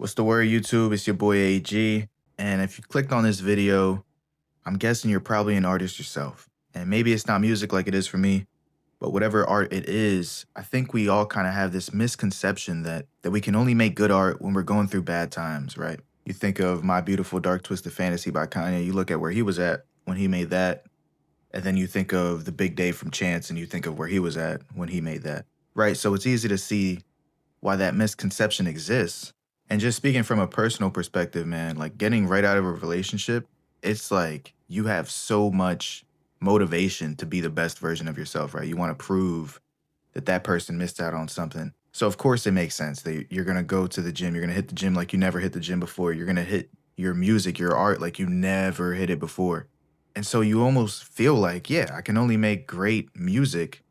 What's the word, YouTube? It's your boy AG. And if you clicked on this video, I'm guessing you're probably an artist yourself. And maybe it's not music like it is for me, but whatever art it is, I think we all kind of have this misconception that we can only make good art when we're going through bad times, right? You think of My Beautiful Dark Twisted Fantasy by Kanye, you look at where he was at when he made that, and then you think of The Big Day from Chance and you think of where he was at when he made that. Right? So it's easy to see why that misconception exists. And just speaking from a personal perspective, man, like getting right out of a relationship, it's like you have so much motivation to be the best version of yourself, right? You want to prove that that person missed out on something. So of course it makes sense that you're going to go to the gym, you're going to hit the gym like you never hit the gym before. You're going to hit your music, your art like you never hit it before. And so you almost feel like, yeah, I can only make great music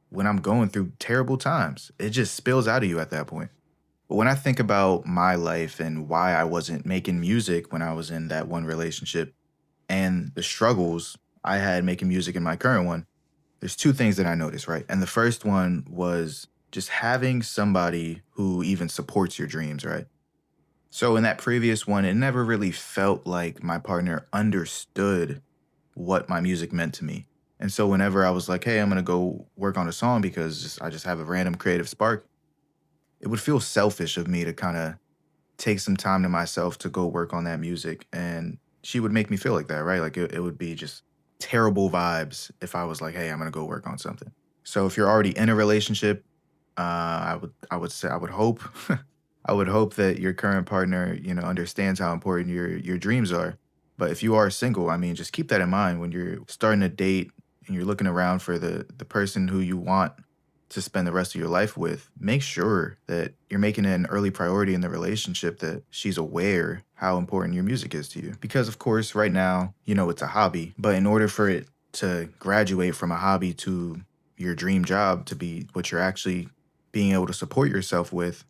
when I'm going through terrible times. It just spills out of you at that point. But when I think about my life and why I wasn't making music when I was in that one relationship and the struggles I had making music in my current one, there's two things that I noticed, right? And the first one was just having somebody who even supports your dreams, right? So in that previous one, it never really felt like my partner understood what my music meant to me. And so whenever I was like, hey, I'm gonna go work on a song because I just have a random creative spark, it would feel selfish of me to kind of take some time to myself to go work on that music. And she would make me feel like that, right? Like it would be just terrible vibes if I was like, hey, I'm gonna go work on something. So if you're already in a relationship, I would hope I would hope that your current partner, understands how important your dreams are. But if you are single, I mean, just keep that in mind when you're starting a date and you're looking around for the person who you want to spend the rest of your life with. Make sure that you're making it an early priority in the relationship that she's aware how important your music is to you. Because of course, right now, it's a hobby, but in order for it to graduate from a hobby to your dream job to be what you're actually being able to support yourself with,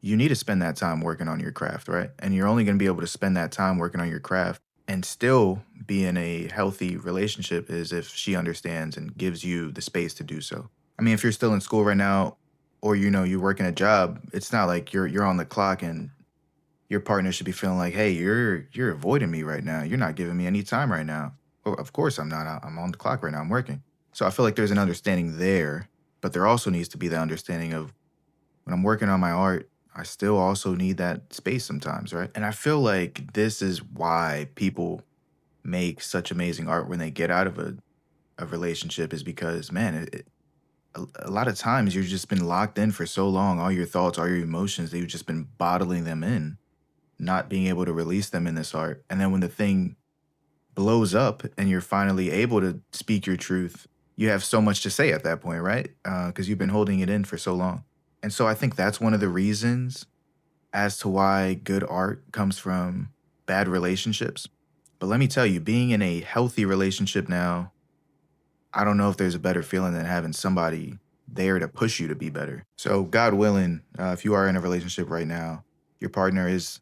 you need to spend that time working on your craft, right? And you're only going to be able to spend that time working on your craft and still be in a healthy relationship is if she understands and gives you the space to do so. I mean, if you're still in school right now or you're working a job, it's not like you're on the clock and your partner should be feeling like, "Hey, you're avoiding me right now. You're not giving me any time right now." Well, of course I'm not. I'm on the clock right now. I'm working. So I feel like there's an understanding there, but there also needs to be the understanding of when I'm working on my art, I still also need that space sometimes, right? And I feel like this is why people make such amazing art when they get out of a relationship is because, man, a lot of times you've just been locked in for so long, all your thoughts, all your emotions, that you've just been bottling them in, not being able to release them in this art. And then when the thing blows up and you're finally able to speak your truth, you have so much to say at that point, right? Because you've been holding it in for so long. And so I think that's one of the reasons as to why good art comes from bad relationships. But let me tell you, being in a healthy relationship now, I don't know if there's a better feeling than having somebody there to push you to be better. So, God willing, if you are in a relationship right now, your partner is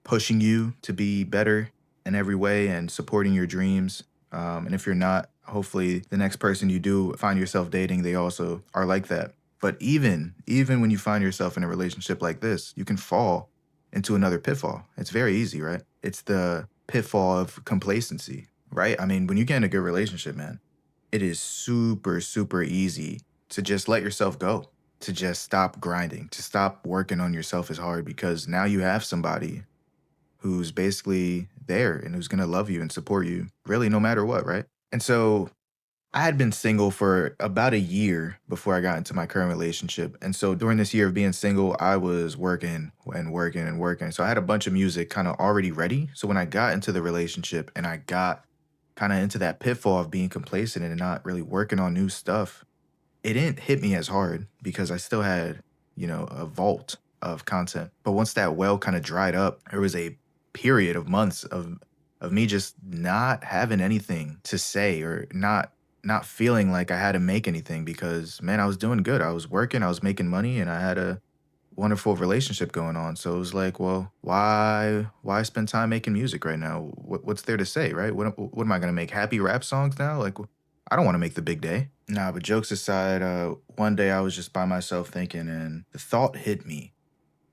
pushing you to be better in every way and supporting your dreams. And if you're not, hopefully the next person you do find yourself dating, they also are like that. But even when you find yourself in a relationship like this, you can fall into another pitfall. It's very easy, right? It's the pitfall of complacency, right? I mean, when you get in a good relationship, man, it is super, super easy to just let yourself go, to just stop grinding, to stop working on yourself as hard because now you have somebody who's basically there and who's gonna love you and support you really no matter what, right? And so I had been single for about a year before I got into my current relationship. And so during this year of being single, I was working and working and working. So I had a bunch of music kind of already ready. So when I got into the relationship and I got kind of into that pitfall of being complacent and not really working on new stuff, it didn't hit me as hard because I still had, a vault of content. But once that well kind of dried up, there was a period of months of me just not having anything to say or not feeling like I had to make anything because man, I was doing good. I was working, I was making money, and I had a wonderful relationship going on. So it was like, well, why spend time making music right now? What's there to say, right? What am I gonna make happy rap songs now? Like, I don't want to make the big day. Nah, but jokes aside, one day I was just by myself thinking, and the thought hit me.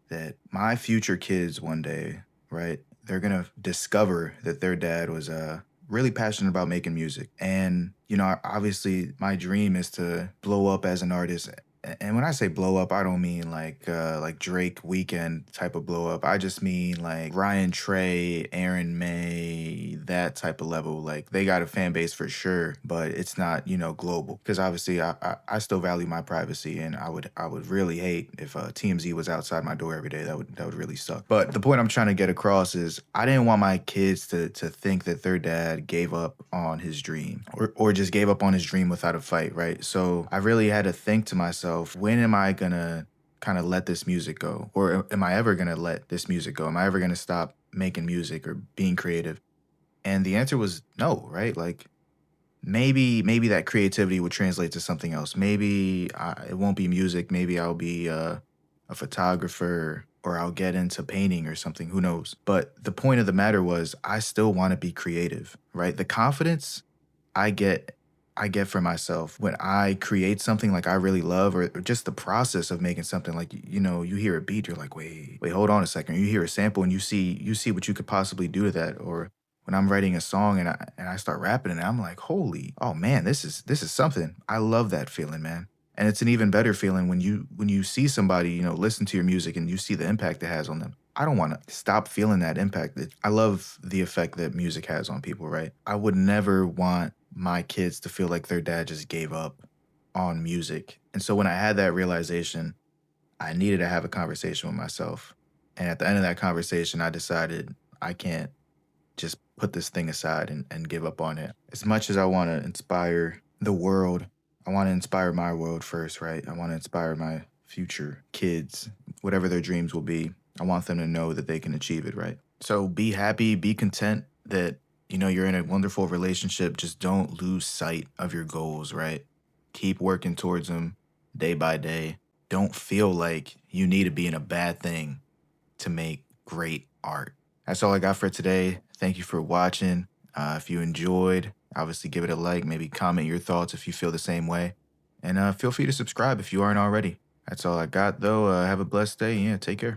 that my future kids one day, right, they're gonna discover that their dad was really passionate about making music. And, obviously my dream is to blow up as an artist. And when I say blow up, I don't mean like Drake weekend type of blow up. I just mean like Ryan Trey, Aaron May, that type of level. Like they got a fan base for sure, but it's not, global. Because obviously I still value my privacy, and I would really hate if TMZ was outside my door every day. That would really suck. But the point I'm trying to get across is I didn't want my kids to think that their dad gave up on his dream, or just gave up on his dream without a fight, right? So I really had to think to myself, when am I gonna kind of let this music go? Or am I ever gonna let this music go? Am I ever gonna stop making music or being creative? And the answer was no, right? Like maybe that creativity would translate to something else. Maybe it won't be music. Maybe I'll be a photographer, or I'll get into painting or something. Who knows? But the point of the matter was, I still want to be creative, right? The confidence I get I get for myself when I create something like I really love, or just the process of making something. Like, you hear a beat, you're like, wait, hold on a second. You hear a sample and you see what you could possibly do to that. Or when I'm writing a song and I start rapping and I'm like, holy, oh man, this is something. I love that feeling, man. And it's an even better feeling when you see somebody, listen to your music and you see the impact it has on them. I don't want to stop feeling that impact. I love the effect that music has on people, right? I would never want my kids to feel like their dad just gave up on music. And so when I had that realization, I needed to have a conversation with myself. And at the end of that conversation, I decided I can't just put this thing aside and give up on it. As much as I want to inspire the world, I want to inspire my world first, right? I want to inspire my future kids, whatever their dreams will be. I want them to know that they can achieve it, right? So be happy, be content that, you're in a wonderful relationship. Just don't lose sight of your goals, right? Keep working towards them day by day. Don't feel like you need to be in a bad thing to make great art. That's all I got for today. Thank you for watching. If you enjoyed, obviously give it a like, maybe comment your thoughts if you feel the same way. And feel free to subscribe if you aren't already. That's all I got, though. Have a blessed day. Yeah, take care.